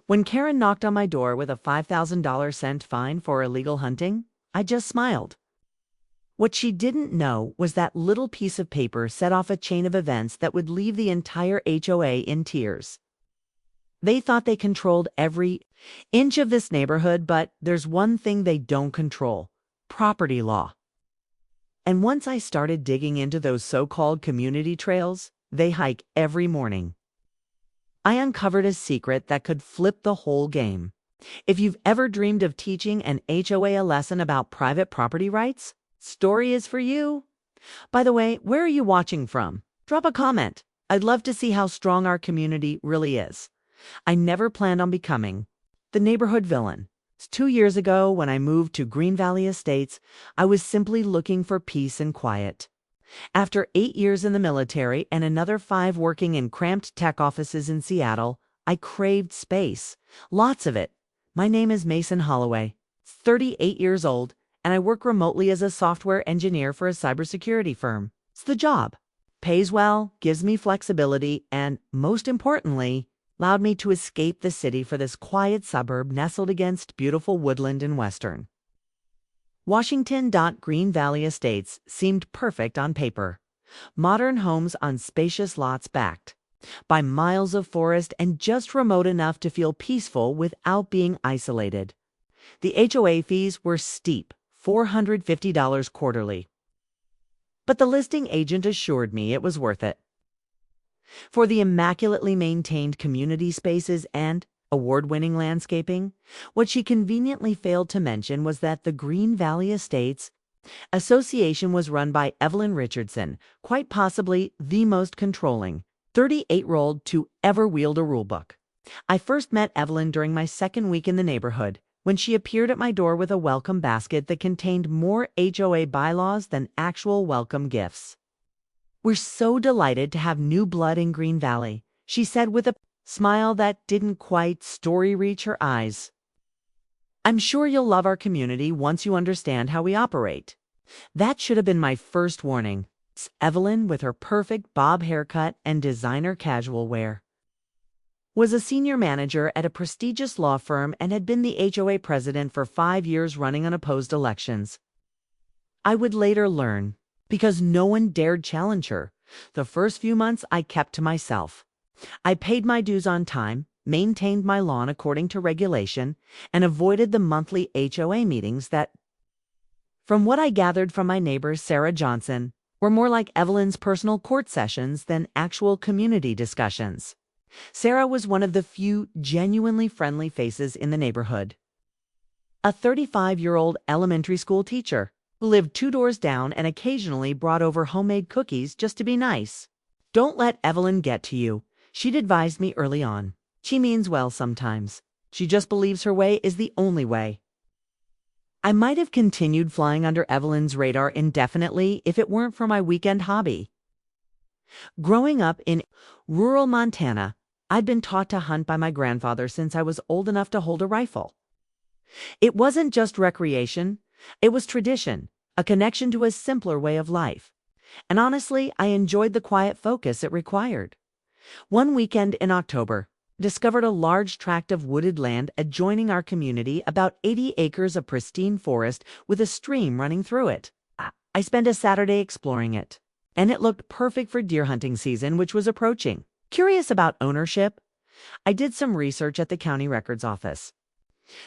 When Karen knocked on my door with a $5,000 cent fine for illegal hunting, I just smiled. What she didn't know was that little piece of paper set off a chain of events that would leave the entire HOA in tears. They thought they controlled every inch of this neighborhood, but there's one thing they don't control: property law. And once I started digging into those so-called community trails, they hike every morning, I uncovered a secret that could flip the whole game. If you've ever dreamed of teaching an HOA a lesson about private property rights, story is for you. By the way, where are you watching from? Drop a comment. I'd love to see how strong our community really is. I never planned on becoming the neighborhood villain. 2 years ago, when I moved to Green Valley Estates, I was simply looking for peace and quiet. After 8 years in the military and another 5 working in cramped tech offices in Seattle, I craved space. Lots of it. My name is Mason Holloway, 38 years old, and I work remotely as a software engineer for a cybersecurity firm. It's the job. Pays well, gives me flexibility, and, most importantly, allowed me to escape the city for this quiet suburb nestled against beautiful woodland in Western Washington. Green Valley Estates seemed perfect on paper. Modern homes on spacious lots backed by miles of forest and just remote enough to feel peaceful without being isolated. The HOA fees were steep, $450 quarterly. But the listing agent assured me it was worth it. For the immaculately maintained community spaces and award-winning landscaping, what she conveniently failed to mention was that the Green Valley Estates Association was run by Evelyn Richardson, quite possibly the most controlling 38-year-old to ever wield a rulebook. I first met Evelyn during my second week in the neighborhood, when she appeared at my door with a welcome basket that contained more HOA bylaws than actual welcome gifts. "We're so delighted to have new blood in Green Valley," she said with a smile that didn't quite reach her eyes. "I'm sure you'll love our community once you understand how we operate." That should have been my first warning. Evelyn, with her perfect bob haircut and designer casual wear, was a senior manager at a prestigious law firm and had been the HOA president for 5 years running unopposed elections. I would later learn, because no one dared challenge her. The first few months I kept to myself. I paid my dues on time, maintained my lawn according to regulation, and avoided the monthly HOA meetings that, from what I gathered from my neighbor Sarah Johnson, were more like Evelyn's personal court sessions than actual community discussions. Sarah was one of the few genuinely friendly faces in the neighborhood. A 35-year-old elementary school teacher who lived 2 doors down and occasionally brought over homemade cookies just to be nice. "Don't let Evelyn get to you," she'd advised me early on. "She means well sometimes. She just believes her way is the only way." I might have continued flying under Evelyn's radar indefinitely if it weren't for my weekend hobby. Growing up in rural Montana, I'd been taught to hunt by my grandfather since I was old enough to hold a rifle. It wasn't just recreation, it was tradition, a connection to a simpler way of life. And honestly, I enjoyed the quiet focus it required. One weekend in October, discovered a large tract of wooded land adjoining our community, about 80 acres of pristine forest with a stream running through it. I spent a Saturday exploring it, and it looked perfect for deer hunting season, which was approaching. Curious about ownership, I did some research at the county records office.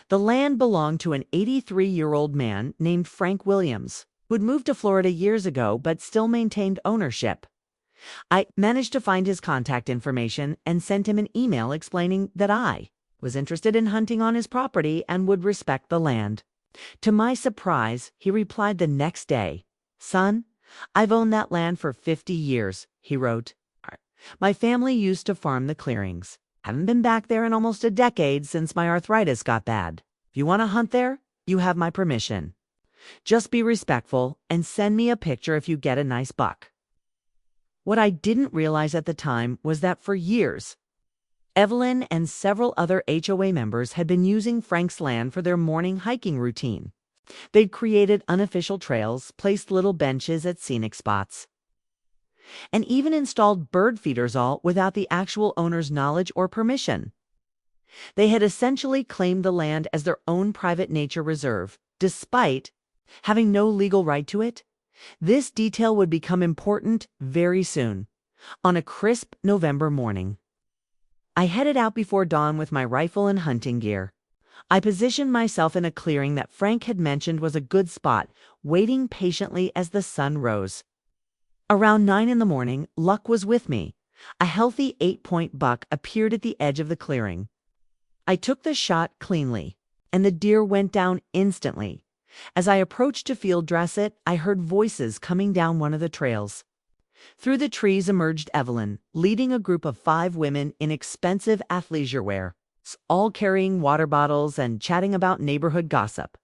The land belonged to an 83-year-old man named Frank Williams, who'd moved to Florida years ago but still maintained ownership. I managed to find his contact information and sent him an email explaining that I was interested in hunting on his property and would respect the land. To my surprise, he replied the next day. "Son, I've owned that land for 50 years, he wrote. "My family used to farm the clearings. Haven't been back there in almost a decade since my arthritis got bad. If you want to hunt there, you have my permission. Just be respectful and send me a picture if you get a nice buck." What I didn't realize at the time was that for years, Evelyn and several other HOA members had been using Frank's land for their morning hiking routine. They'd created unofficial trails, placed little benches at scenic spots, and even installed bird feeders, all without the actual owner's knowledge or permission. They had essentially claimed the land as their own private nature reserve, despite having no legal right to it. This detail would become important very soon. On a crisp November morning, I headed out before dawn with my rifle and hunting gear. I positioned myself in a clearing that Frank had mentioned was a good spot, waiting patiently as the sun rose. Around 9 in the morning, luck was with me. A healthy 8-point buck appeared at the edge of the clearing. I took the shot cleanly, and the deer went down instantly. As I approached to field dress it, I heard voices coming down one of the trails. Through the trees emerged Evelyn, leading a group of 5 women in expensive athleisure wear, all carrying water bottles and chatting about neighborhood gossip.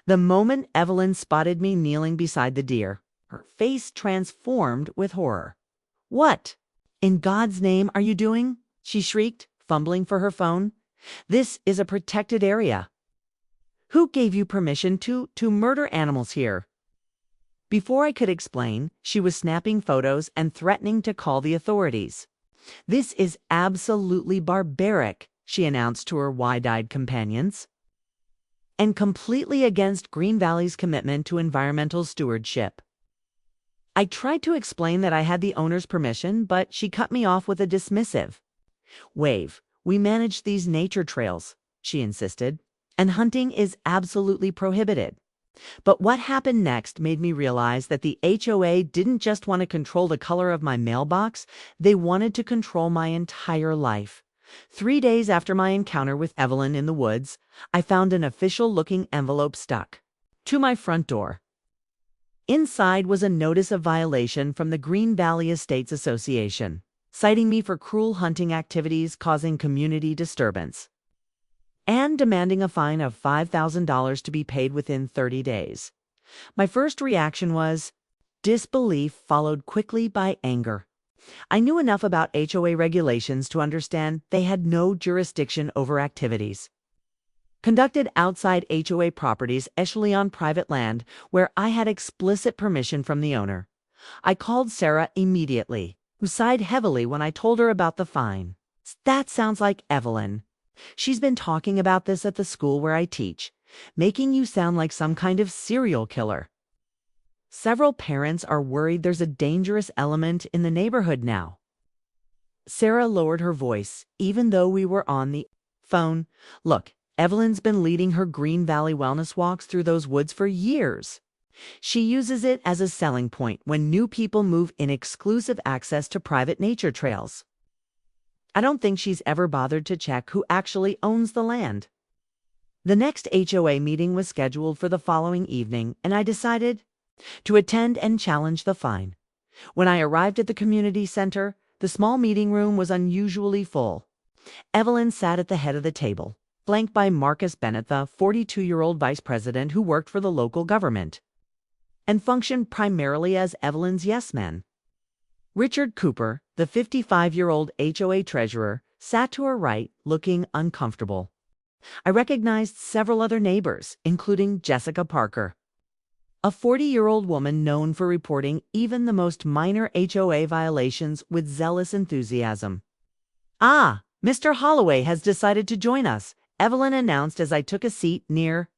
The moment Evelyn spotted me kneeling beside the deer, her face transformed with horror. "What in God's name are you doing?" she shrieked, fumbling for her phone. "This is a protected area. Who gave you permission to murder animals here?" Before I could explain, she was snapping photos and threatening to call the authorities. "This is absolutely barbaric," she announced to her wide-eyed companions, "and completely against Green Valley's commitment to environmental stewardship." I tried to explain that I had the owner's permission, but she cut me off with a dismissive wave. "We manage these nature trails," she insisted, "and hunting is absolutely prohibited." But what happened next made me realize that the HOA didn't just want to control the color of my mailbox, they wanted to control my entire life. 3 days after my encounter with Evelyn in the woods, I found an official-looking envelope stuck to my front door. Inside was a notice of violation from the Green Valley Estates Association, citing me for cruel hunting activities causing community disturbance, and demanding a fine of $5,000 to be paid within 30 days. My first reaction was disbelief, followed quickly by anger. I knew enough about HOA regulations to understand they had no jurisdiction over activities conducted outside HOA properties, especially on private land where I had explicit permission from the owner. I called Sarah immediately, who sighed heavily when I told her about the fine. "That sounds like Evelyn. She's been talking about this at the school where I teach, making you sound like some kind of serial killer. Several parents are worried there's a dangerous element in the neighborhood now." Sarah lowered her voice, even though we were on the phone. "Look, Evelyn's been leading her Green Valley wellness walks through those woods for years. She uses it as a selling point when new people move in exclusive access to private nature trails. I don't think she's ever bothered to check who actually owns the land." The next HOA meeting was scheduled for the following evening, and I decided to attend and challenge the fine. When I arrived at the community center, the small meeting room was unusually full. Evelyn sat at the head of the table, flanked by Marcus Bennett, the 42-year-old vice president who worked for the local government and functioned primarily as Evelyn's yes-man. Richard Cooper, the 55-year-old HOA treasurer, sat to her right, looking uncomfortable. I recognized several other neighbors, including Jessica Parker, a 40-year-old woman known for reporting even the most minor HOA violations with zealous enthusiasm. "Ah, Mr. Holloway has decided to join us," Evelyn announced as I took a seat near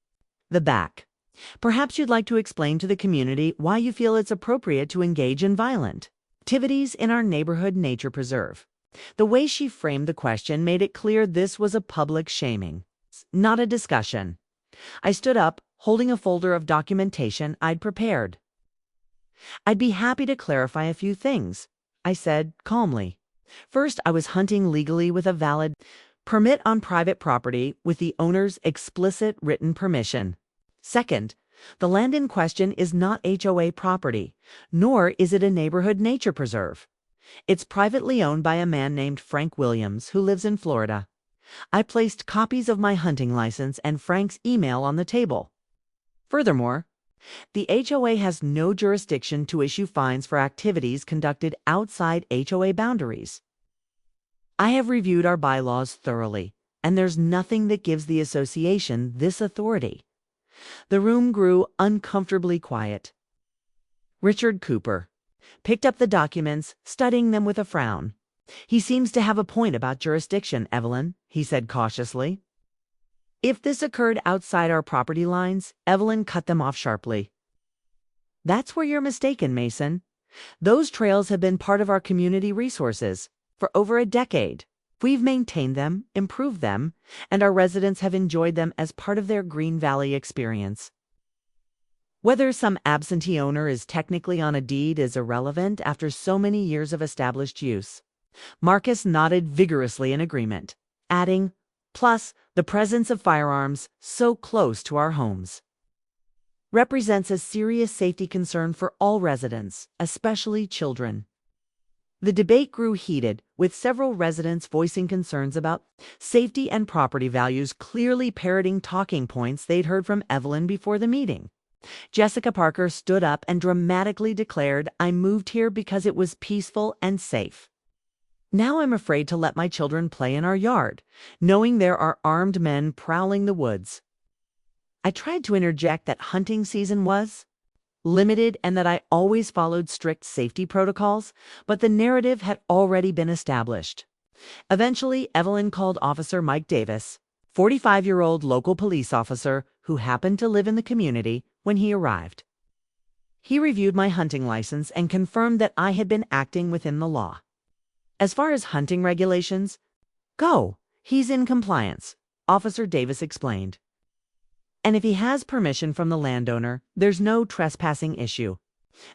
the back. "Perhaps you'd like to explain to the community why you feel it's appropriate to engage in violent activities in our neighborhood nature preserve." The way she framed the question made it clear this was a public shaming, not a discussion. I stood up, holding a folder of documentation I'd prepared. "I'd be happy to clarify a few things," I said calmly. "First, I was hunting legally with a valid permit on private property with the owner's explicit written permission. Second, the land in question is not HOA property, nor is it a neighborhood nature preserve. It's privately owned by a man named Frank Williams who lives in Florida." I placed copies of my hunting license and Frank's email on the table. Furthermore, the HOA has no jurisdiction to issue fines for activities conducted outside HOA boundaries. I have reviewed our bylaws thoroughly, and there's nothing that gives the association this authority. The room grew uncomfortably quiet. Richard Cooper picked up the documents, studying them with a frown. He seems to have a point about jurisdiction, Evelyn, he said cautiously. If this occurred outside our property lines, Evelyn cut them off sharply. That's where you're mistaken, Mason. Those trails have been part of our community resources for over a decade. We've maintained them, improved them, and our residents have enjoyed them as part of their Green Valley experience. Whether some absentee owner is technically on a deed is irrelevant after so many years of established use. Marcus nodded vigorously in agreement, adding, plus, the presence of firearms so close to our homes represents a serious safety concern for all residents, especially children. The debate grew heated, with several residents voicing concerns about safety and property values, clearly parroting talking points they'd heard from Evelyn before the meeting. Jessica Parker stood up and dramatically declared, "I moved here because it was peaceful and safe. Now I'm afraid to let my children play in our yard, knowing there are armed men prowling the woods." I tried to interject that hunting season was limited and that I always followed strict safety protocols, but the narrative had already been established. Eventually, Evelyn called Officer Mike Davis, 45-year-old local police officer who happened to live in the community, when he arrived. He reviewed my hunting license and confirmed that I had been acting within the law. As far as hunting regulations go, he's in compliance, Officer Davis explained. And if he has permission from the landowner, there's no trespassing issue.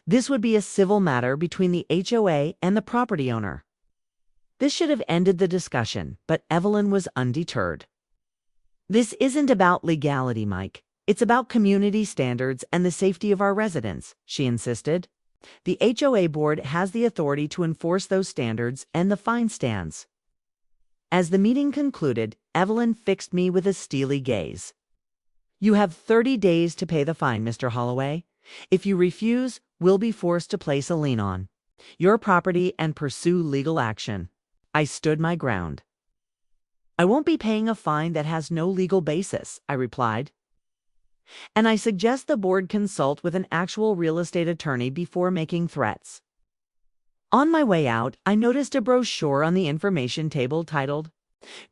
This would be a civil matter between the HOA and the property owner. This should have ended the discussion, but Evelyn was undeterred. This isn't about legality, Mike. It's about community standards and the safety of our residents, she insisted. The HOA board has the authority to enforce those standards, and the fine stands. As the meeting concluded, Evelyn fixed me with a steely gaze. "You have 30 days to pay the fine, Mr. Holloway. If you refuse, we'll be forced to place a lien on your property and pursue legal action." I stood my ground. "I won't be paying a fine that has no legal basis," I replied. "And I suggest the board consult with an actual real estate attorney before making threats." On my way out, I noticed a brochure on the information table titled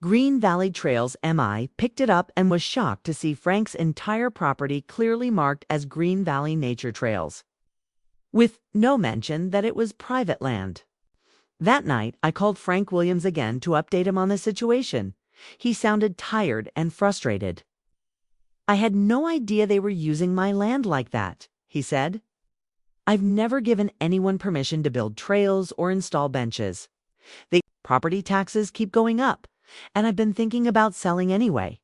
Green Valley Trails MI, picked it up and was shocked to see Frank's entire property clearly marked as Green Valley Nature Trails, with no mention that it was private land. That night, I called Frank Williams again to update him on the situation. He sounded tired and frustrated. "I had no idea they were using my land like that," he said. "I've never given anyone permission to build trails or install benches. The property taxes keep going up, and I've been thinking about selling anyway.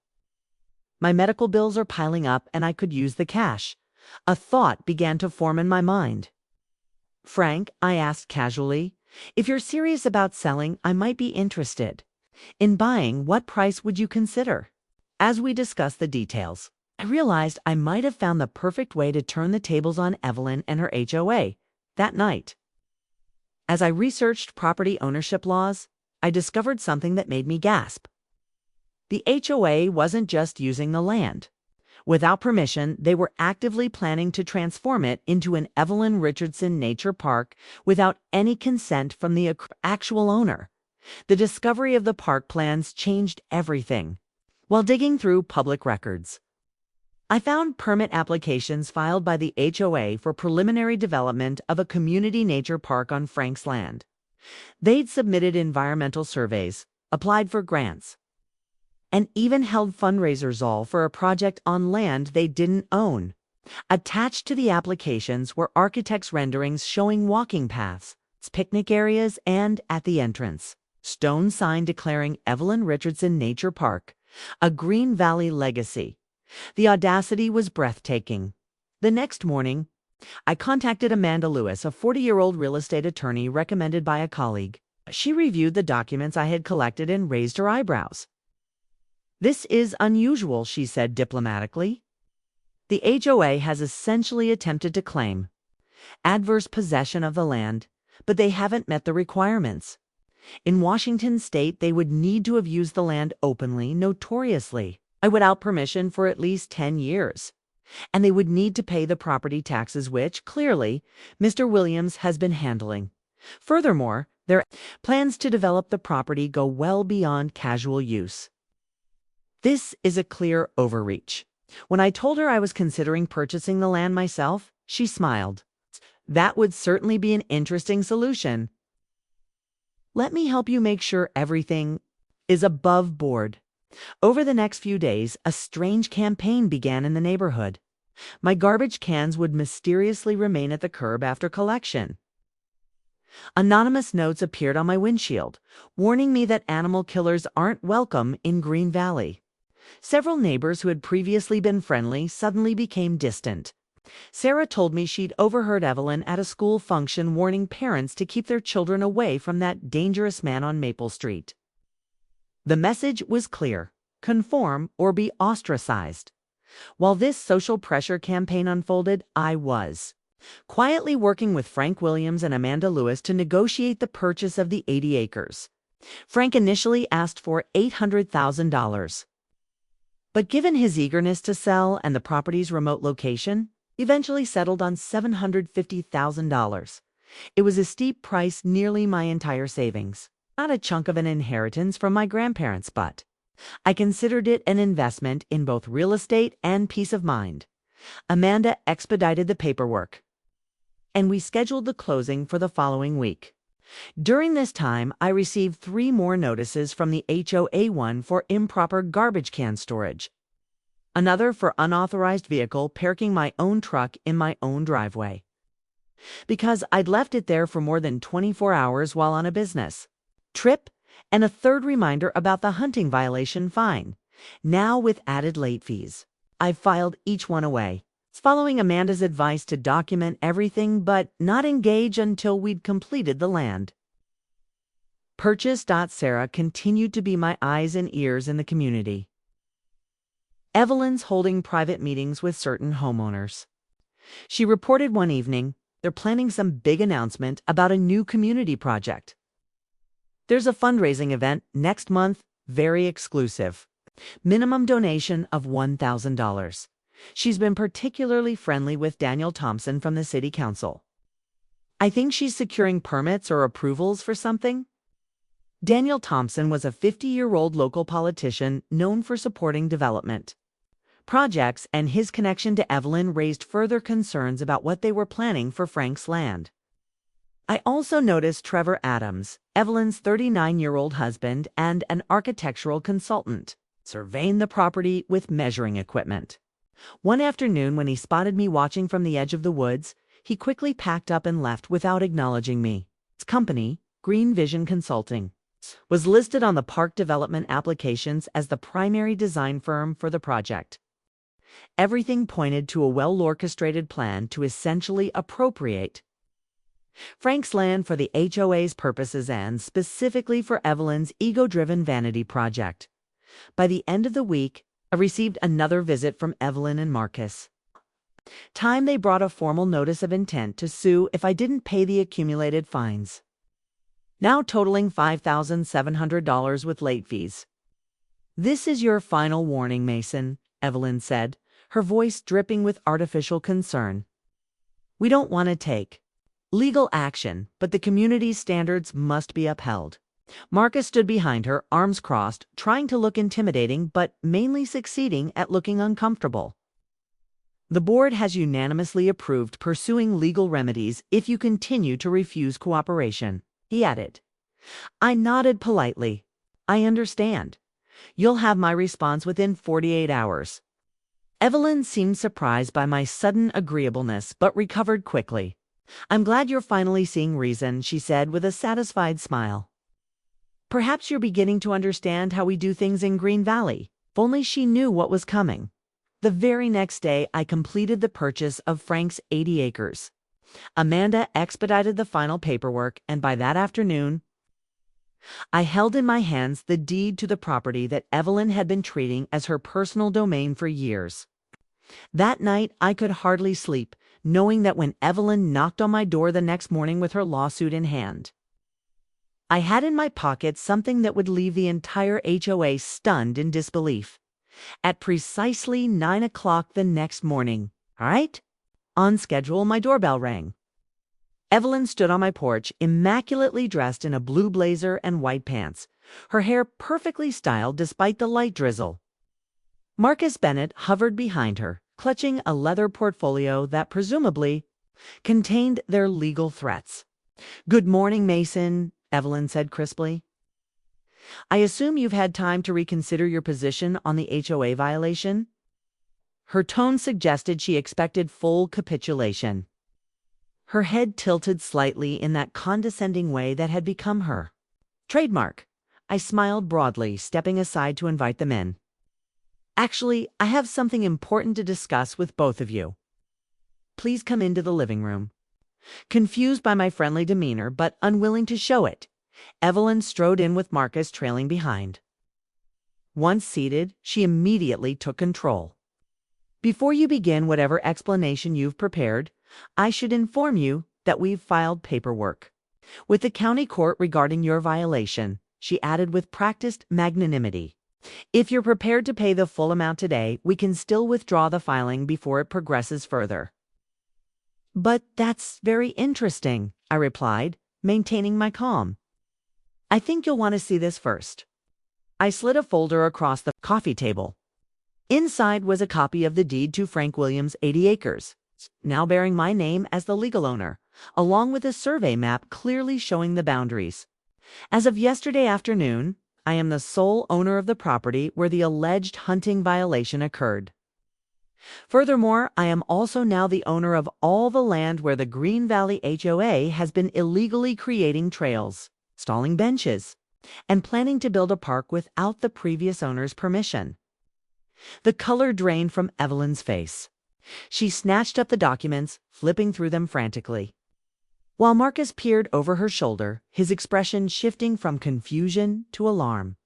My medical bills are piling up and I could use the cash." A thought began to form in my mind. "Frank," I asked casually, "if you're serious about selling, I might be interested. In buying, what price would you consider?" As we discussed the details, I realized I might have found the perfect way to turn the tables on Evelyn and her HOA that night. As I researched property ownership laws, I discovered something that made me gasp. The HOA wasn't just using the land. Without permission, they were actively planning to transform it into an Evelyn Richardson Nature Park without any consent from the actual owner. The discovery of the park plans changed everything. While digging through public records, I found permit applications filed by the HOA for preliminary development of a community nature park on Frank's land. They'd submitted environmental surveys, applied for grants, and even held fundraisers all for a project on land they didn't own. Attached to the applications were architects' renderings showing walking paths, picnic areas, and, at the entrance, stone sign declaring Evelyn Richardson Nature Park, a Green Valley legacy. The audacity was breathtaking. The next morning, I contacted Amanda Lewis, a 40-year-old real estate attorney recommended by a colleague. She reviewed the documents I had collected and raised her eyebrows. "This is unusual," she said diplomatically. "The HOA has essentially attempted to claim adverse possession of the land, but they haven't met the requirements. In Washington state, they would need to have used the land openly, notoriously, without permission for at least 10 years. And they would need to pay the property taxes which, clearly, Mr. Williams has been handling. Furthermore, Their plans to develop the property go well beyond casual use. This is a clear overreach. When I told her I was considering purchasing the land myself, she smiled. That would certainly be an interesting solution. Let me help you make sure everything is above board. Over the next few days, a strange campaign began in the neighborhood. My garbage cans would mysteriously remain at the curb after collection. Anonymous notes appeared on my windshield, warning me that animal killers aren't welcome in Green Valley. Several neighbors who had previously been friendly suddenly became distant. Sarah told me she'd overheard Evelyn at a school function warning parents to keep their children away from that dangerous man on Maple Street. The message was clear: conform or be ostracized. While this social pressure campaign unfolded, I was quietly working with Frank Williams and Amanda Lewis to negotiate the purchase of the 80 acres. Frank initially asked for $800,000. But given his eagerness to sell and the property's remote location, eventually settled on $750,000. It was a steep price, nearly my entire savings. Not a chunk of an inheritance from my grandparents, but I considered it an investment in both real estate and peace of mind. Amanda expedited the paperwork, and we scheduled the closing for the following week. During this time, I received 3 more notices from the HOA, one for improper garbage can storage, another for unauthorized vehicle parking my own truck in my own driveway, because I'd left it there for more than 24 hours while on a business trip, and a third reminder about the hunting violation fine, now with added late fees. I've filed each one away, following Amanda's advice to document everything but not engage until we'd completed the land. Purchase.Sarah continued to be my eyes and ears in the community. Evelyn's holding private meetings with certain homeowners. She reported one evening they're planning some big announcement about a new community project. There's a fundraising event next month, very exclusive. Minimum donation of $1,000. She's been particularly friendly with Daniel Thompson from the city council. I think she's securing permits or approvals for something. Daniel Thompson was a 50-year-old local politician known for supporting development projects, and his connection to Evelyn raised further concerns about what they were planning for Frank's land. I also noticed Trevor Adams, Evelyn's 39-year-old husband and an architectural consultant, surveying the property with measuring equipment. One afternoon, when he spotted me watching from the edge of the woods, he quickly packed up and left without acknowledging me. His company, Green Vision Consulting, was listed on the park development applications as the primary design firm for the project. Everything pointed to a well-orchestrated plan to essentially appropriate Frank's land for the HOA's purposes and specifically for Evelyn's ego-driven vanity project. By the end of the week, I received another visit from Evelyn and Marcus. They brought a formal notice of intent to sue if I didn't pay the accumulated fines, now totaling $5,700 with late fees. "This is your final warning, Mason," Evelyn said, her voice dripping with artificial concern. "We don't want to take legal action, but the community's standards must be upheld." Marcus stood behind her, arms crossed, trying to look intimidating, but mainly succeeding at looking uncomfortable. "The board has unanimously approved pursuing legal remedies if you continue to refuse cooperation," he added. I nodded politely. "I understand. You'll have my response within 48 hours. Evelyn seemed surprised by my sudden agreeableness, but recovered quickly. "I'm glad you're finally seeing reason," she said with a satisfied smile. "Perhaps you're beginning to understand how we do things in Green Valley." If only she knew what was coming. The very next day, I completed the purchase of Frank's 80 acres. Amanda expedited the final paperwork, and by that afternoon, I held in my hands the deed to the property that Evelyn had been treating as her personal domain for years. That night, I could hardly sleep, knowing that when Evelyn knocked on my door the next morning with her lawsuit in hand, I had in my pocket something that would leave the entire HOA stunned in disbelief. At precisely 9 o'clock the next morning, on schedule, my doorbell rang. Evelyn stood on my porch, immaculately dressed in a blue blazer and white pants, her hair perfectly styled despite the light drizzle. Marcus Bennett hovered behind her, clutching a leather portfolio that presumably contained their legal threats. "Good morning, Mason," Evelyn said crisply. "I assume you've had time to reconsider your position on the HOA violation?" Her tone suggested she expected full capitulation. Her head tilted slightly in that condescending way that had become her trademark. I smiled broadly, stepping aside to invite them in. "Actually, I have something important to discuss with both of you. Please come into the living room." Confused by my friendly demeanor, but unwilling to show it, Evelyn strode in with Marcus trailing behind. Once seated, she immediately took control. "Before you begin whatever explanation you've prepared, I should inform you that we've filed paperwork with the county court regarding your violation," she added with practiced magnanimity. "If you're prepared to pay the full amount today, we can still withdraw the filing before it progresses further." "But that's very interesting," I replied, maintaining my calm. "I think you'll want to see this first." I slid a folder across the coffee table. Inside was a copy of the deed to Frank Williams' 80 acres, now bearing my name as the legal owner, along with a survey map clearly showing the boundaries. As of yesterday afternoon, I am the sole owner of the property where the alleged hunting violation occurred. Furthermore, I am also now the owner of all the land where the Green Valley HOA has been illegally creating trails, installing benches, and planning to build a park without the previous owner's permission. The color drained from Evelyn's face. She snatched up the documents, flipping through them frantically. While Marcus peered over her shoulder, his expression shifting from confusion to alarm.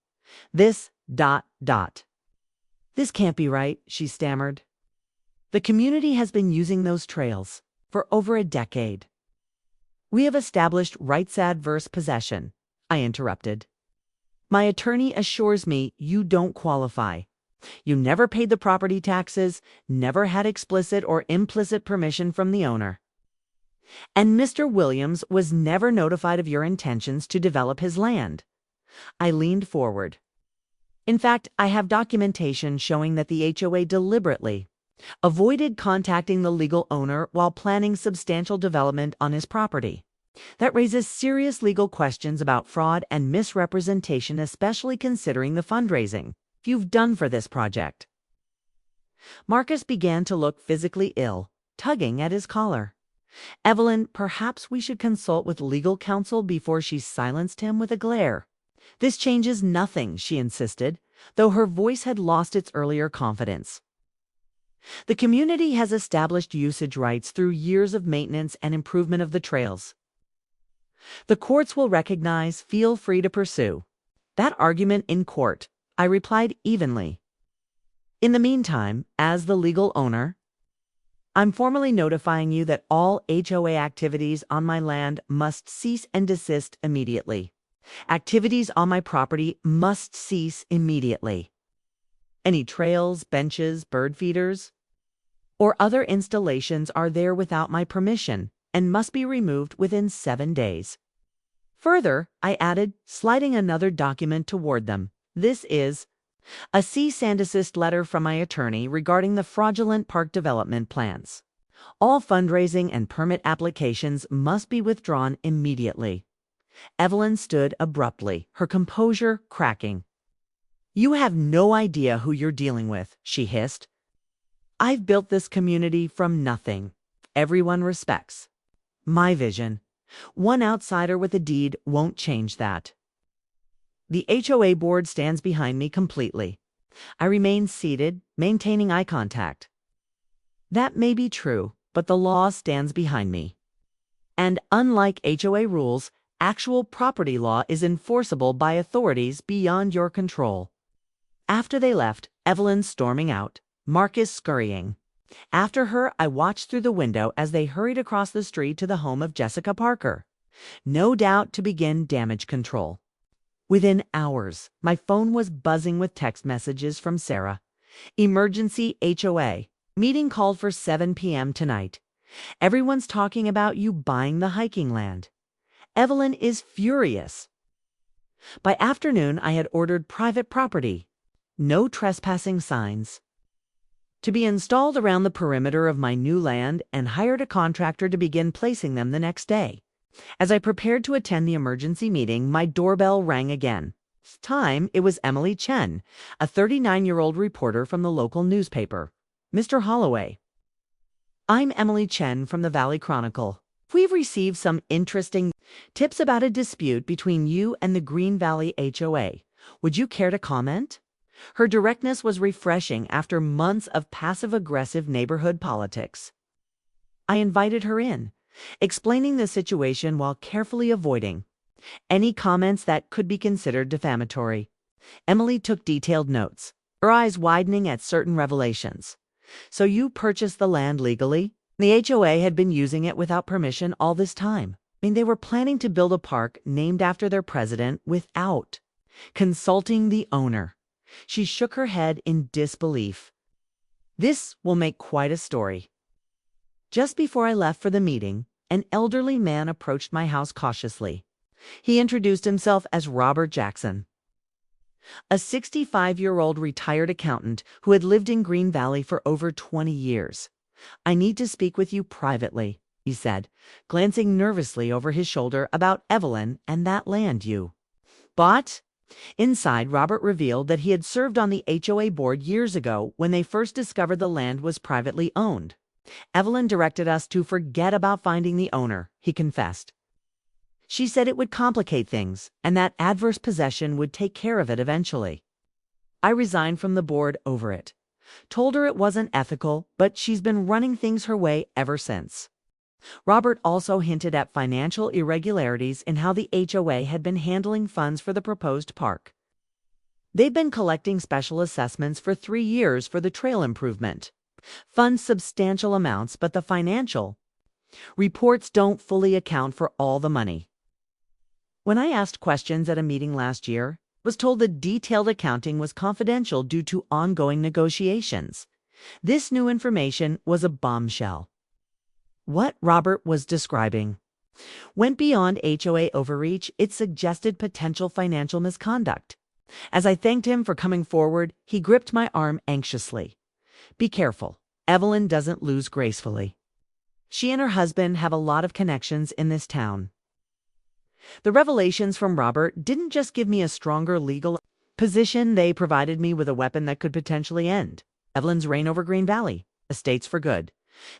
This can't be right," she stammered. "The community has been using those trails for over a decade." "We have established rights-adverse possession," I interrupted. "My attorney assures me you don't qualify. You never paid the property taxes, never had explicit or implicit permission from the owner. And Mr. Williams was never notified of your intentions to develop his land." I leaned forward. "In fact, I have documentation showing that the HOA deliberately avoided contacting the legal owner while planning substantial development on his property. That raises serious legal questions about fraud and misrepresentation, especially considering the fundraising you've done for this project." Marcus began to look physically ill, tugging at his collar. "Evelyn, perhaps we should consult with legal counsel before," she silenced him with a glare. "This changes nothing," she insisted, though her voice had lost its earlier confidence. "The community has established usage rights through years of maintenance and improvement of the trails. The courts will recognize, feel free to pursue that argument in court," I replied evenly. "In the meantime, as the legal owner, I'm formally notifying you that all HOA activities on my land must cease and desist immediately. Activities on my property must cease immediately. Any trails, benches, bird feeders, or other installations are there without my permission and must be removed within 7 days. Further," I added, sliding another document toward them, "this is a cease and desist letter from my attorney regarding the fraudulent park development plans. All fundraising and permit applications must be withdrawn immediately." Evelyn stood abruptly, her composure cracking. "You have no idea who you're dealing with," she hissed. "I've built this community from nothing. Everyone respects my vision. One outsider with a deed won't change that. The HOA board stands behind me completely." I remained seated, maintaining eye contact. "That may be true, but the law stands behind me. And unlike HOA rules, actual property law is enforceable by authorities beyond your control." After they left, Evelyn storming out, Marcus scurrying. After her, I watched through the window as they hurried across the street to the home of Jessica Parker, no doubt to begin damage control. Within hours, my phone was buzzing with text messages from Sarah. "Emergency HOA. Meeting called for 7 p.m. tonight. Everyone's talking about you buying the hiking land. Evelyn is furious. By afternoon, I had ordered private property, no trespassing signs, to be installed around the perimeter of my new land and hired a contractor to begin placing them the next day. As I prepared to attend the emergency meeting, my doorbell rang again. This time, it was Emily Chen, a 39-year-old reporter from the local newspaper. Mr. Holloway. I'm Emily Chen from the Valley Chronicle. We've received some interesting tips about a dispute between you and the Green Valley HOA. Would you care to comment? Her directness was refreshing after months of passive-aggressive neighborhood politics. I invited her in, explaining the situation while carefully avoiding any comments that could be considered defamatory. Emily took detailed notes, her eyes widening at certain revelations. So you purchased the land legally? The HOA had been using it without permission all this time. They were planning to build a park named after their president without consulting the owner. She shook her head in disbelief. This will make quite a story. Just before I left for the meeting, an elderly man approached my house cautiously. He introduced himself as Robert Jackson, a 65-year-old retired accountant who had lived in Green Valley for over 20 years. I need to speak with you privately, he said, glancing nervously over his shoulder about Evelyn and that land you bought. Inside, Robert revealed that he had served on the HOA board years ago when they first discovered the land was privately owned. Evelyn directed us to forget about finding the owner, he confessed. She said it would complicate things and that adverse possession would take care of it eventually. I resigned from the board over it. Told her it wasn't ethical, but she's been running things her way ever since. Robert also hinted at financial irregularities in how the HOA had been handling funds for the proposed park. They've been collecting special assessments for 3 years for the trail improvement. Funds substantial amounts, but the financial reports don't fully account for all the money. When I asked questions at a meeting last year, I was told the detailed accounting was confidential due to ongoing negotiations. This new information was a bombshell. What Robert was describing went beyond HOA overreach. It suggested potential financial misconduct. As I thanked him for coming forward, he gripped my arm anxiously. Be careful. Evelyn doesn't lose gracefully. She and her husband have a lot of connections in this town. The revelations from Robert didn't just give me a stronger legal position, they provided me with a weapon that could potentially end Evelyn's reign over Green Valley, estates for good.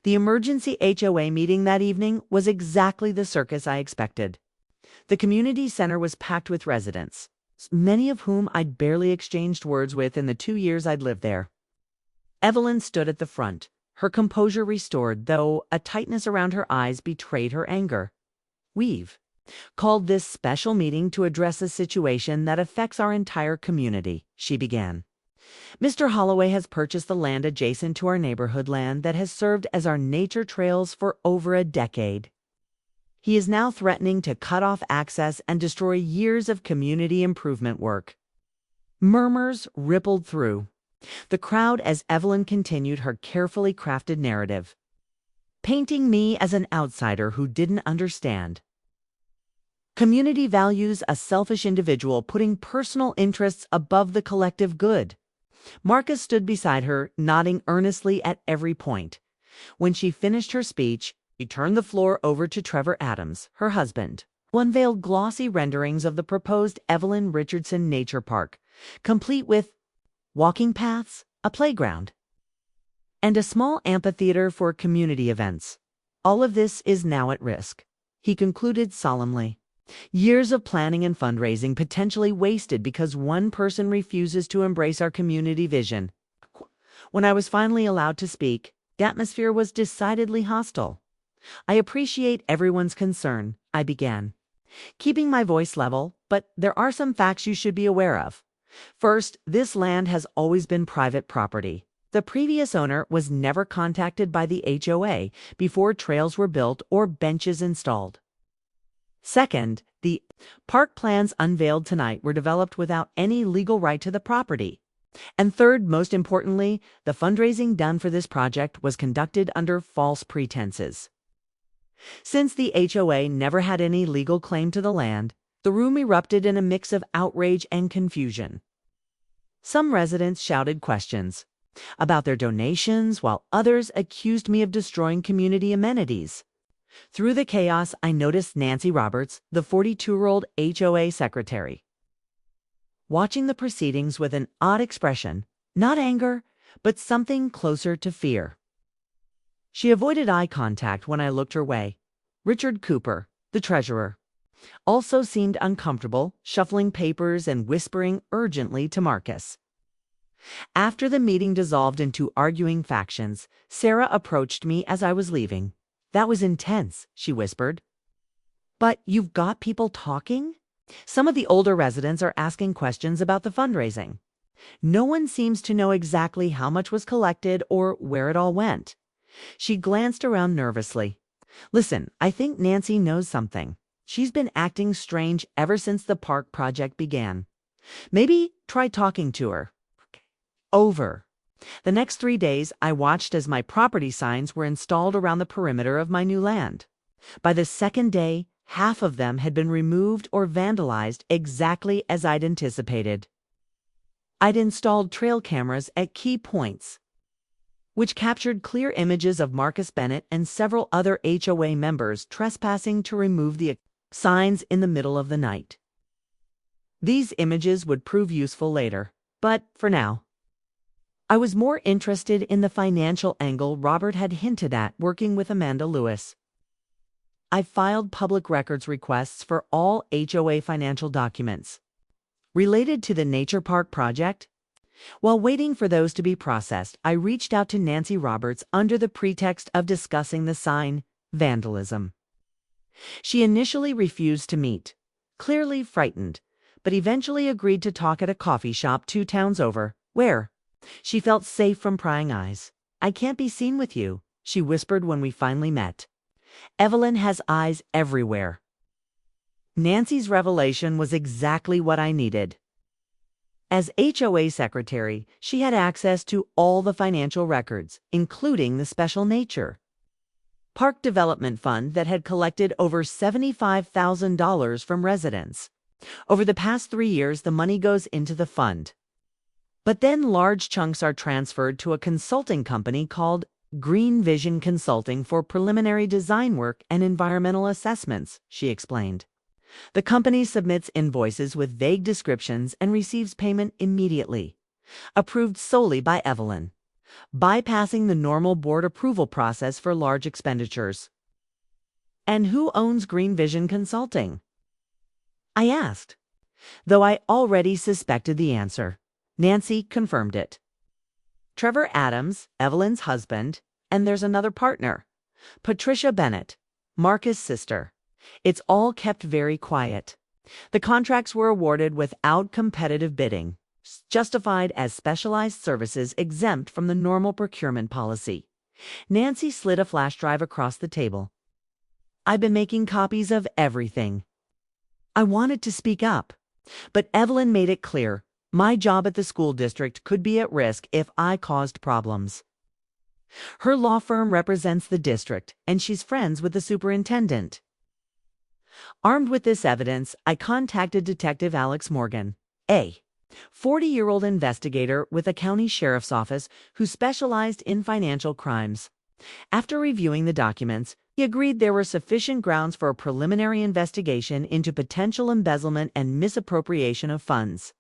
The emergency HOA meeting that evening was exactly the circus I expected. The community center was packed with residents, many of whom I'd barely exchanged words with in the 2 years I'd lived there. Evelyn stood at the front, her composure restored, though a tightness around her eyes betrayed her anger. We've called this special meeting to address a situation that affects our entire community, she began. Mr. Holloway has purchased the land adjacent to our neighborhood land that has served as our nature trails for over a decade. He is now threatening to cut off access and destroy years of community improvement work. Murmurs rippled through the crowd as Evelyn continued her carefully crafted narrative, painting me as an outsider who didn't understand. Community values a selfish individual putting personal interests above the collective good. Marcus stood beside her, nodding earnestly at every point. When she finished her speech, she turned the floor over to Trevor Adams, her husband, who unveiled glossy renderings of the proposed Evelyn Richardson Nature Park, complete with walking paths, a playground, and a small amphitheater for community events. All of this is now at risk, he concluded solemnly. Years of planning and fundraising potentially wasted because one person refuses to embrace our community vision. When I was finally allowed to speak, the atmosphere was decidedly hostile. I appreciate everyone's concern, I began, keeping my voice level, but there are some facts you should be aware of. First, this land has always been private property. The previous owner was never contacted by the HOA before trails were built or benches installed. Second, the park plans unveiled tonight were developed without any legal right to the property. And third, most importantly, the fundraising done for this project was conducted under false pretenses. Since the HOA never had any legal claim to the land, the room erupted in a mix of outrage and confusion. Some residents shouted questions about their donations, while others accused me of destroying community amenities. Through the chaos, I noticed Nancy Roberts, the 42-year-old HOA secretary, watching the proceedings with an odd expression, not anger, but something closer to fear. She avoided eye contact when I looked her way. Richard Cooper, the treasurer, also seemed uncomfortable, shuffling papers and whispering urgently to Marcus. After the meeting dissolved into arguing factions, Sarah approached me as I was leaving. "That was intense," she whispered. "But you've got people talking?" "Some of the older residents are asking questions about the fundraising. No one seems to know exactly how much was collected or where it all went." She glanced around nervously. "Listen, I think Nancy knows something. She's been acting strange ever since the park project began. Maybe try talking to her." Over. The next 3 days, I watched as my property signs were installed around the perimeter of my new land. By the second day, half of them had been removed or vandalized exactly as I'd anticipated. I'd installed trail cameras at key points, which captured clear images of Marcus Bennett and several other HOA members trespassing to remove the signs in the middle of the night. These images would prove useful later, but for now, I was more interested in the financial angle Robert had hinted at working with Amanda Lewis. I filed public records requests for all HOA financial documents related to the Nature Park project. While waiting for those to be processed, I reached out to Nancy Roberts under the pretext of discussing the sign vandalism. She initially refused to meet, clearly frightened, but eventually agreed to talk at a coffee shop 2 towns over, where she felt safe from prying eyes. "I can't be seen with you," she whispered when we finally met. "Evelyn has eyes everywhere." Nancy's revelation was exactly what I needed. As HOA secretary, she had access to all the financial records, including the Special Nature Park Development Fund that had collected over $75,000 from residents. Over the past 3 years, the money goes into the fund. But then large chunks are transferred to a consulting company called Green Vision Consulting for preliminary design work and environmental assessments, she explained. The company submits invoices with vague descriptions and receives payment immediately, approved solely by Evelyn, bypassing the normal board approval process for large expenditures. "And who owns Green Vision Consulting?" I asked, though I already suspected the answer. Nancy confirmed it. "Trevor Adams, Evelyn's husband, and there's another partner, Patricia Bennett, Marcus' sister. It's all kept very quiet. The contracts were awarded without competitive bidding, justified as specialized services exempt from the normal procurement policy." Nancy slid a flash drive across the table. "I've been making copies of everything." I wanted to speak up, but Evelyn made it clear my job at the school district could be at risk if I caused problems. Her law firm represents the district, and she's friends with the superintendent. Armed with this evidence, I contacted Detective Alex Morgan, a 40-year-old investigator with the county sheriff's office who specialized in financial crimes. After reviewing the documents, he agreed there were sufficient grounds for a preliminary investigation into potential embezzlement and misappropriation of funds.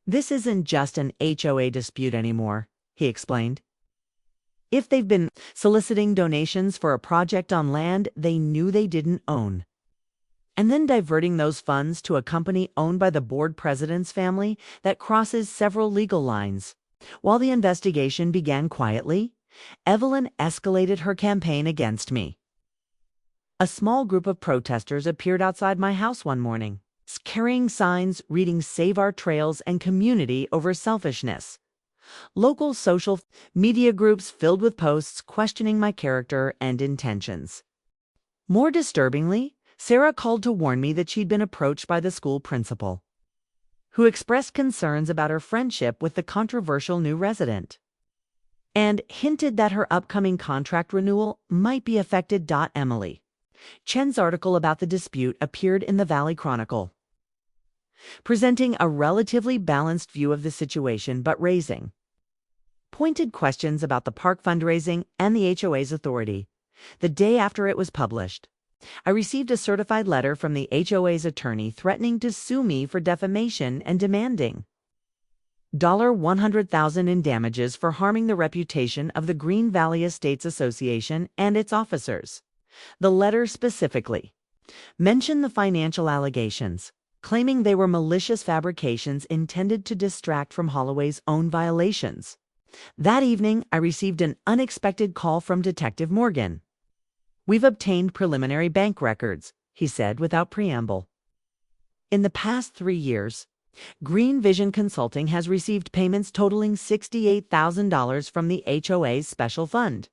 "This isn't just an HOA dispute anymore," he explained. "If they've been soliciting donations for a project on land they knew they didn't own, and then diverting those funds to a company owned by the board president's family, that crosses several legal lines. While the investigation began quietly, Evelyn escalated her campaign against me. A small group of protesters appeared outside my house one morning, carrying signs reading "Save Our Trails" and "Community over Selfishness." Local social media groups filled with posts questioning my character and intentions. More disturbingly, Sarah called to warn me that she'd been approached by the school principal. who expressed concerns about her friendship with the controversial new resident and hinted that her upcoming contract renewal might be affected. Emily Chen's article about the dispute appeared in the Valley Chronicle, presenting a relatively balanced view of the situation but raising pointed questions about the park fundraising and the HOA's authority. The day after it was published, I received a certified letter from the HOA's attorney threatening to sue me for defamation and demanding $100,000 in damages for harming the reputation of the Green Valley Estates Association and its officers. The letter specifically mentioned the financial allegations, claiming they were malicious fabrications intended to distract from Holloway's own violations. That evening, I received an unexpected call from Detective Morgan. "We've obtained preliminary bank records," he said without preamble. In the past 3 years, Green Vision Consulting has received payments totaling $68,000 from the HOA's special fund.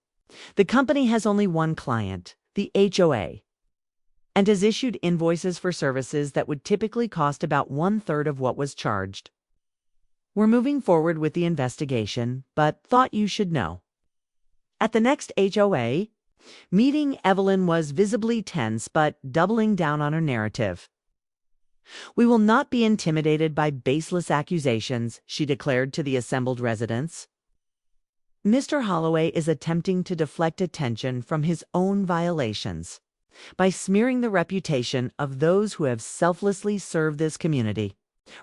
The company has only one client, the HOA, and has issued invoices for services that would typically cost about 1/3 of what was charged. We're moving forward with the investigation, but thought you should know. At the next HOA meeting, Evelyn was visibly tense but doubling down on her narrative. "We will not be intimidated by baseless accusations," she declared to the assembled residents. "Mr. Holloway is attempting to deflect attention from his own violations by smearing the reputation of those who have selflessly served this community.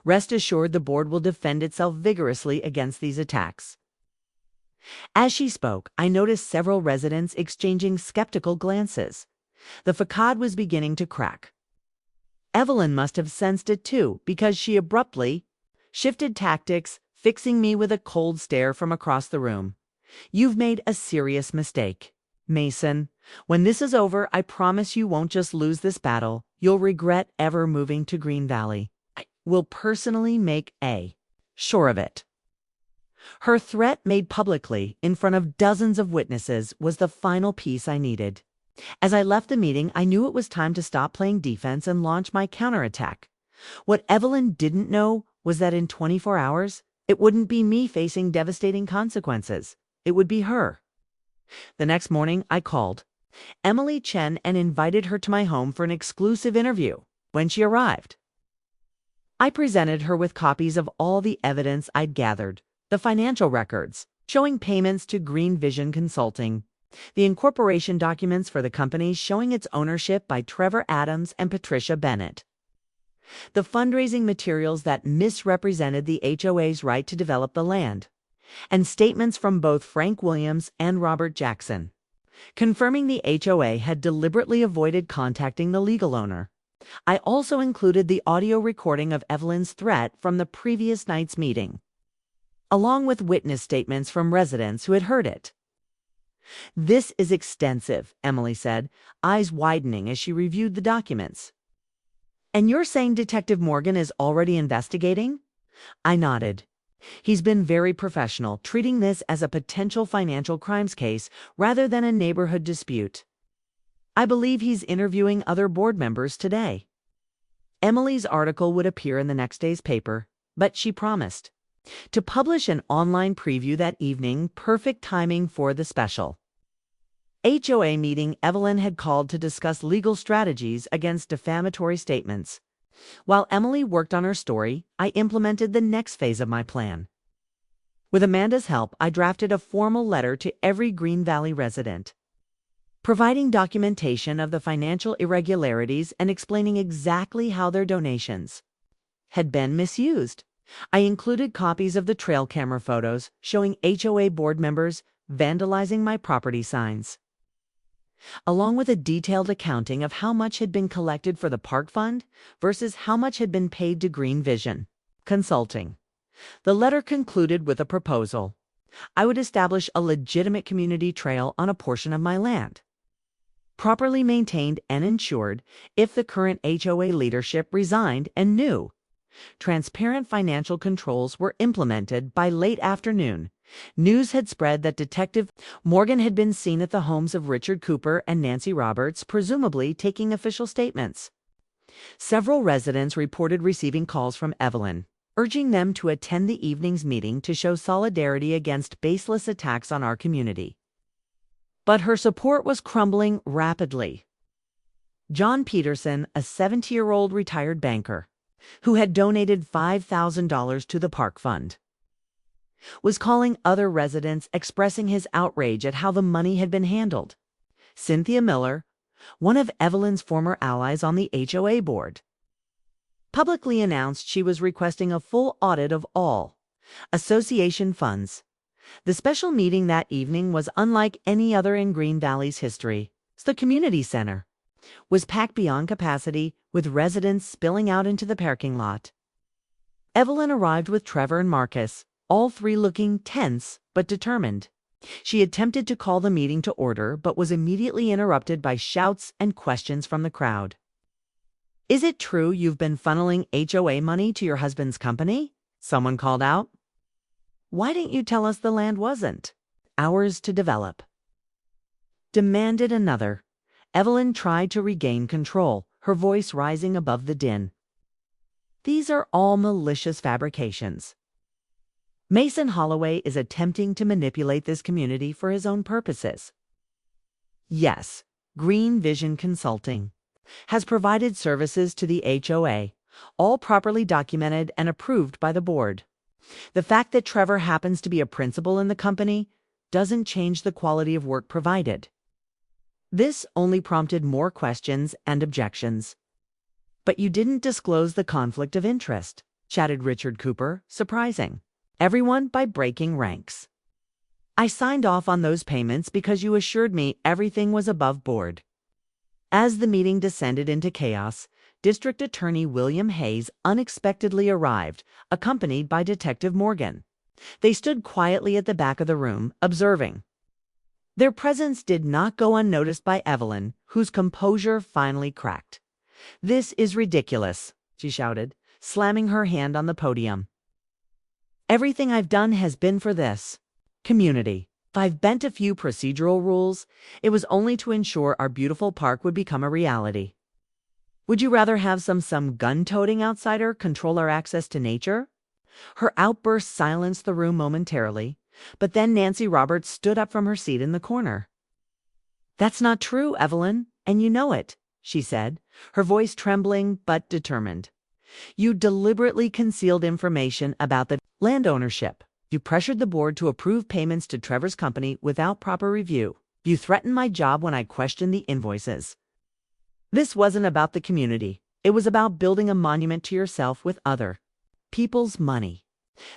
Rest assured the board will defend itself vigorously against these attacks." As she spoke, I noticed several residents exchanging skeptical glances. The facade was beginning to crack. Evelyn must have sensed it too, because she abruptly shifted tactics, fixing me with a cold stare from across the room. "You've made a serious mistake, Mason. When this is over, I promise you won't just lose this battle. You'll regret ever moving to Green Valley. I will personally make sure of it." Her threat, made publicly in front of dozens of witnesses, was the final piece I needed. As I left the meeting, I knew it was time to stop playing defense and launch my counterattack. What Evelyn didn't know was that in 24 hours, it wouldn't be me facing devastating consequences. It would be her. The next morning, I called Emily Chen and invited her to my home for an exclusive interview. When she arrived, I presented her with copies of all the evidence I'd gathered: the financial records showing payments to Green Vision Consulting, the incorporation documents for the company showing its ownership by Trevor Adams and Patricia Bennett, the fundraising materials that misrepresented the HOA's right to develop the land, and statements from both Frank Williams and Robert Jackson, confirming the HOA had deliberately avoided contacting the legal owner. I also included the audio recording of Evelyn's threat from the previous night's meeting, along with witness statements from residents who had heard it. "This is extensive," Emily said, eyes widening as she reviewed the documents. "And you're saying Detective Morgan is already investigating?" I nodded. "He's been very professional, treating this as a potential financial crimes case rather than a neighborhood dispute. I believe he's interviewing other board members today." Emily's article would appear in the next day's paper, but she promised to publish an online preview that evening, perfect timing for the special HOA meeting Evelyn had called to discuss legal strategies against defamatory statements. While Emily worked on her story, I implemented the next phase of my plan. With Amanda's help, I drafted a formal letter to every Green Valley resident, providing documentation of the financial irregularities and explaining exactly how their donations had been misused. I included copies of the trail camera photos showing HOA board members vandalizing my property signs, along with a detailed accounting of how much had been collected for the park fund versus how much had been paid to Green Vision Consulting. The letter concluded with a proposal. I would establish a legitimate community trail on a portion of my land, properly maintained and insured if the current HOA leadership resigned, and new, transparent financial controls were implemented. By late afternoon, news had spread that Detective Morgan had been seen at the homes of Richard Cooper and Nancy Roberts, presumably taking official statements. Several residents reported receiving calls from Evelyn, urging them to attend the evening's meeting to show solidarity against baseless attacks on our community. But her support was crumbling rapidly. John Peterson, a 70-year-old retired banker, who had donated $5,000 to the park fund, was calling other residents, expressing his outrage at how the money had been handled. Cynthia Miller, one of Evelyn's former allies on the HOA board, publicly announced she was requesting a full audit of all association funds. The special meeting that evening was unlike any other in Green Valley's history. The community center was packed beyond capacity, with residents spilling out into the parking lot. Evelyn arrived with Trevor and Marcus, all three looking tense but determined. She attempted to call the meeting to order, but was immediately interrupted by shouts and questions from the crowd. "Is it true you've been funneling HOA money to your husband's company?" someone called out. "Why didn't you tell us the land wasn't ours to develop?" demanded another. Evelyn tried to regain control, her voice rising above the din. "These are all malicious fabrications. Mason Holloway is attempting to manipulate this community for his own purposes. Yes, Green Vision Consulting has provided services to the HOA, all properly documented and approved by the board. The fact that Trevor happens to be a principal in the company doesn't change the quality of work provided." This only prompted more questions and objections. "But you didn't disclose the conflict of interest," chatted Richard Cooper, surprising everyone by breaking ranks. "I signed off on those payments because you assured me everything was above board." As the meeting descended into chaos, District Attorney William Hayes unexpectedly arrived, accompanied by Detective Morgan. They stood quietly at the back of the room, observing. Their presence did not go unnoticed by Evelyn, whose composure finally cracked. "This is ridiculous," she shouted, slamming her hand on the podium. "Everything I've done has been for this community. If I've bent a few procedural rules, it was only to ensure our beautiful park would become a reality. Would you rather have some gun-toting outsider control our access to nature?" Her outburst silenced the room momentarily, but then Nancy Roberts stood up from her seat in the corner. "That's not true, Evelyn, and you know it," she said, her voice trembling but determined. "You deliberately concealed information about the land ownership. You pressured the board to approve payments to Trevor's company without proper review. You threatened my job when I questioned the invoices. This wasn't about the community. It was about building a monument to yourself with other people's money."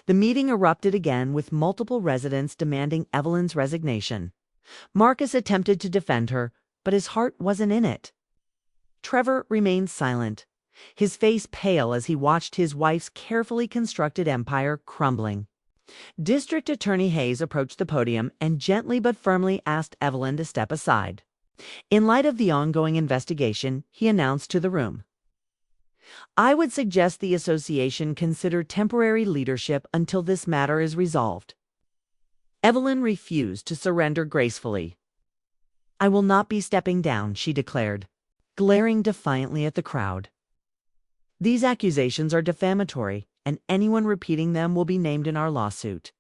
The meeting erupted again, with multiple residents demanding Evelyn's resignation. Marcus attempted to defend her, but his heart wasn't in it. Trevor remained silent, his face pale as he watched his wife's carefully constructed empire crumbling. District Attorney Hayes approached the podium and gently but firmly asked Evelyn to step aside. In light of the ongoing investigation, he announced to the room, "I would suggest the association consider temporary leadership until this matter is resolved." Evelyn refused to surrender gracefully. "I will not be stepping down," she declared, glaring defiantly at the crowd. "These accusations are defamatory, and anyone repeating them will be named in our lawsuit.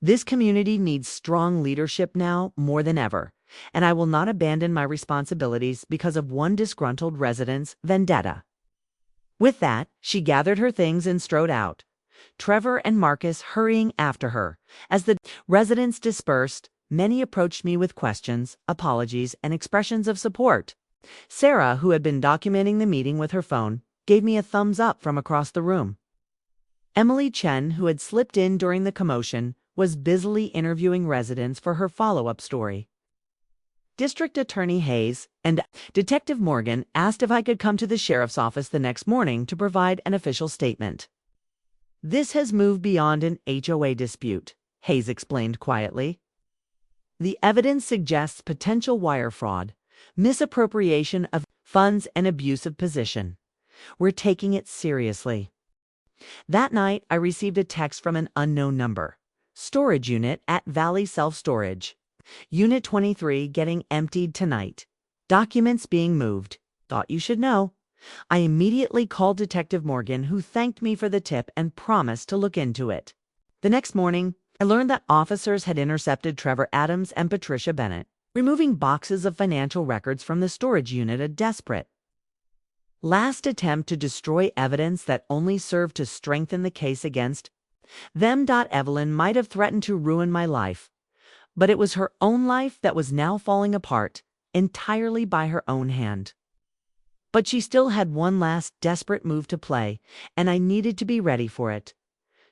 This community needs strong leadership now more than ever, and I will not abandon my responsibilities because of one disgruntled resident's vendetta." With that, she gathered her things and strode out, Trevor and Marcus hurrying after her. As the residents dispersed, many approached me with questions, apologies, and expressions of support. Sarah, who had been documenting the meeting with her phone, gave me a thumbs up from across the room. Emily Chen, who had slipped in during the commotion, was busily interviewing residents for her follow-up story. District Attorney Hayes and Detective Morgan asked if I could come to the sheriff's office the next morning to provide an official statement. "This has moved beyond an HOA dispute," Hayes explained quietly. "The evidence suggests potential wire fraud, misappropriation of funds, and abuse of position. We're taking it seriously." That night, I received a text from an unknown number. "Storage unit at Valley Self-Storage. Unit 23 getting emptied tonight. Documents being moved. Thought you should know. I immediately called Detective Morgan, who thanked me for the tip and promised to look into it. The next morning, I learned that officers had intercepted Trevor Adams and Patricia Bennett, removing boxes of financial records from the storage unit, a desperate last attempt to destroy evidence that only served to strengthen the case against them. Evelyn might have threatened to ruin my life, but it was her own life that was now falling apart, entirely by her own hand. But she still had one last desperate move to play, and I needed to be ready for it.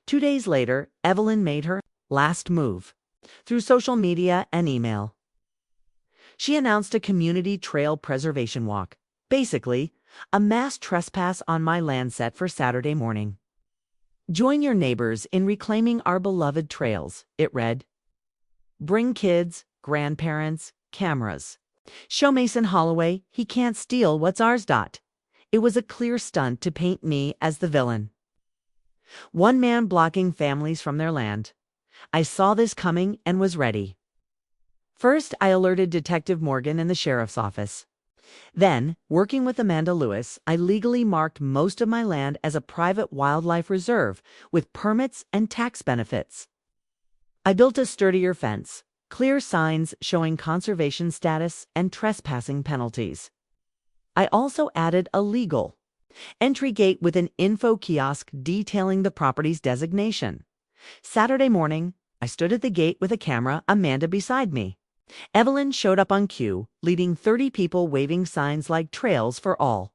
2 days later, Evelyn made her last move through social media and email. She announced a community trail preservation walk, basically a mass trespass on my land set for Saturday morning. Join your neighbors in reclaiming our beloved trails, it read. Bring kids, grandparents, cameras. Show Mason Holloway he can't steal what's ours. It was a clear stunt to paint me as the villain. One man blocking families from their land. I saw this coming and was ready. First, I alerted Detective Morgan in the sheriff's office. Then, working with Amanda Lewis, I legally marked most of my land as a private wildlife reserve with permits and tax benefits. I built a sturdier fence, clear signs showing conservation status and trespassing penalties. I also added a legal entry gate with an info kiosk detailing the property's designation. Saturday morning, I stood at the gate with a camera, Amanda beside me. Evelyn showed up on cue, leading 30 people waving signs like Trails for All.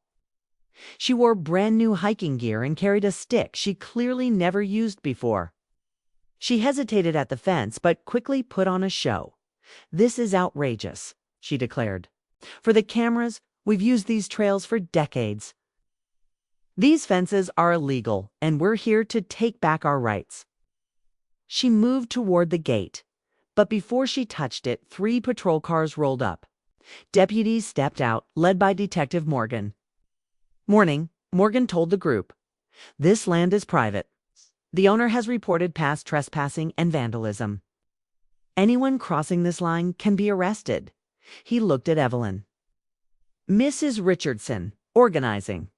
She wore brand new hiking gear and carried a stick she clearly never used before. She hesitated at the fence but quickly put on a show. "This is outrageous," she declared. "For the cameras, we've used these trails for decades. These fences are illegal, and we're here to take back our rights." She moved toward the gate, but before she touched it, 3 patrol cars rolled up. Deputies stepped out, led by Detective Morgan. "Morning," Morgan told the group. "This land is private. The owner has reported past trespassing and vandalism. Anyone crossing this line can be arrested." He looked at Evelyn. "Mrs. Richardson, organizing.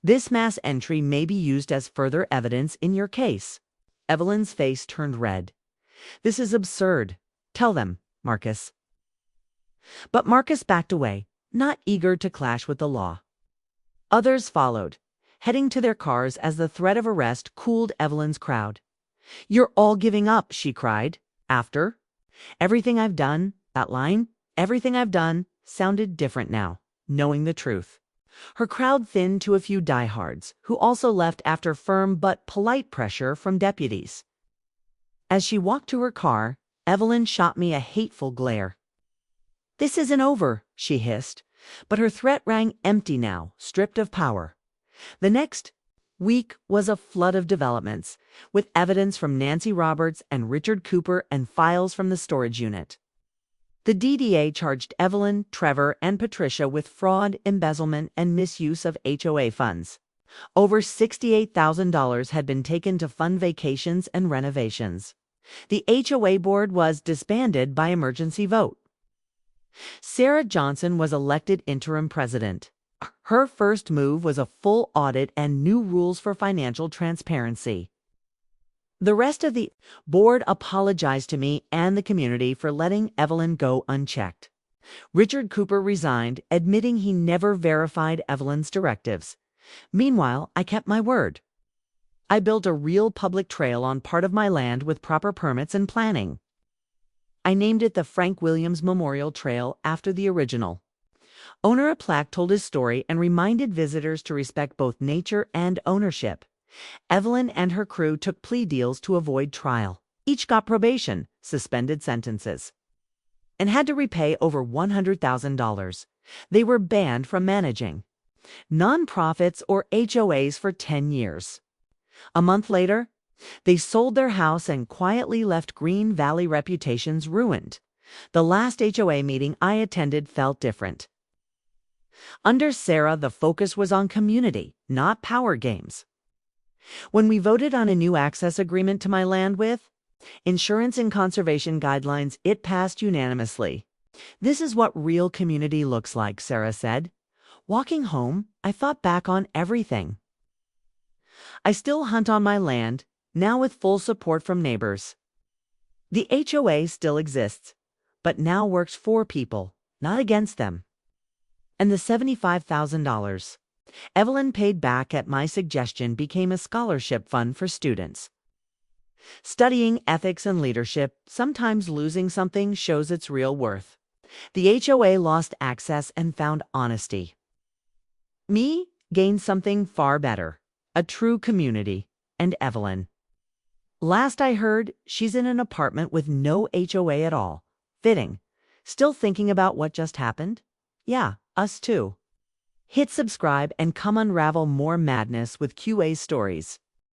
This mass entry may be used as further evidence in your case." Evelyn's face turned red. "This is absurd. Tell them, Marcus." But Marcus backed away, not eager to clash with the law. Others followed, heading to their cars as the threat of arrest cooled Evelyn's crowd. "You're all giving up," she cried. "After everything I've done," that line, "everything I've done," sounded different now, knowing the truth. Her crowd thinned to a few diehards, who also left after firm but polite pressure from deputies. As she walked to her car, Evelyn shot me a hateful glare. "This isn't over," she hissed, but her threat rang empty now, stripped of power. The next week was a flood of developments, with evidence from Nancy Roberts and Richard Cooper and files from the storage unit. The DDA charged Evelyn, Trevor, and Patricia with fraud, embezzlement, and misuse of HOA funds. Over $68,000 had been taken to fund vacations and renovations. The HOA board was disbanded by emergency vote. Sarah Johnson was elected interim president. Her first move was a full audit and new rules for financial transparency. The rest of the board apologized to me and the community for letting Evelyn go unchecked. Richard Cooper resigned, admitting he never verified Evelyn's directives. Meanwhile, I kept my word. I built a real public trail on part of my land with proper permits and planning. I named it the Frank Williams Memorial Trail after the original. Owner a plaque told his story and reminded visitors to respect both nature and ownership. Evelyn and her crew took plea deals to avoid trial. Each got probation, suspended sentences, and had to repay over $100,000. They were banned from managing nonprofits or HOAs for 10 years. A month later, they sold their house and quietly left Green Valley reputations ruined. The last HOA meeting I attended felt different. Under Sarah, the focus was on community, not power games. When we voted on a new access agreement to my land with insurance and conservation guidelines, it passed unanimously. "This is what real community looks like," Sarah said. Walking home, I thought back on everything. I still hunt on my land, now with full support from neighbors. The HOA still exists, but now works for people, not against them. And the $75,000 Evelyn paid back at my suggestion became a scholarship fund for students. Studying ethics and leadership, sometimes losing something shows its real worth. The HOA lost access and found honesty. Me gained something far better, a true community, and Evelyn. Last I heard, she's in an apartment with no HOA at all. Fitting. Still thinking about what just happened? Yeah, us too. Hit subscribe and come unravel more madness with QA stories.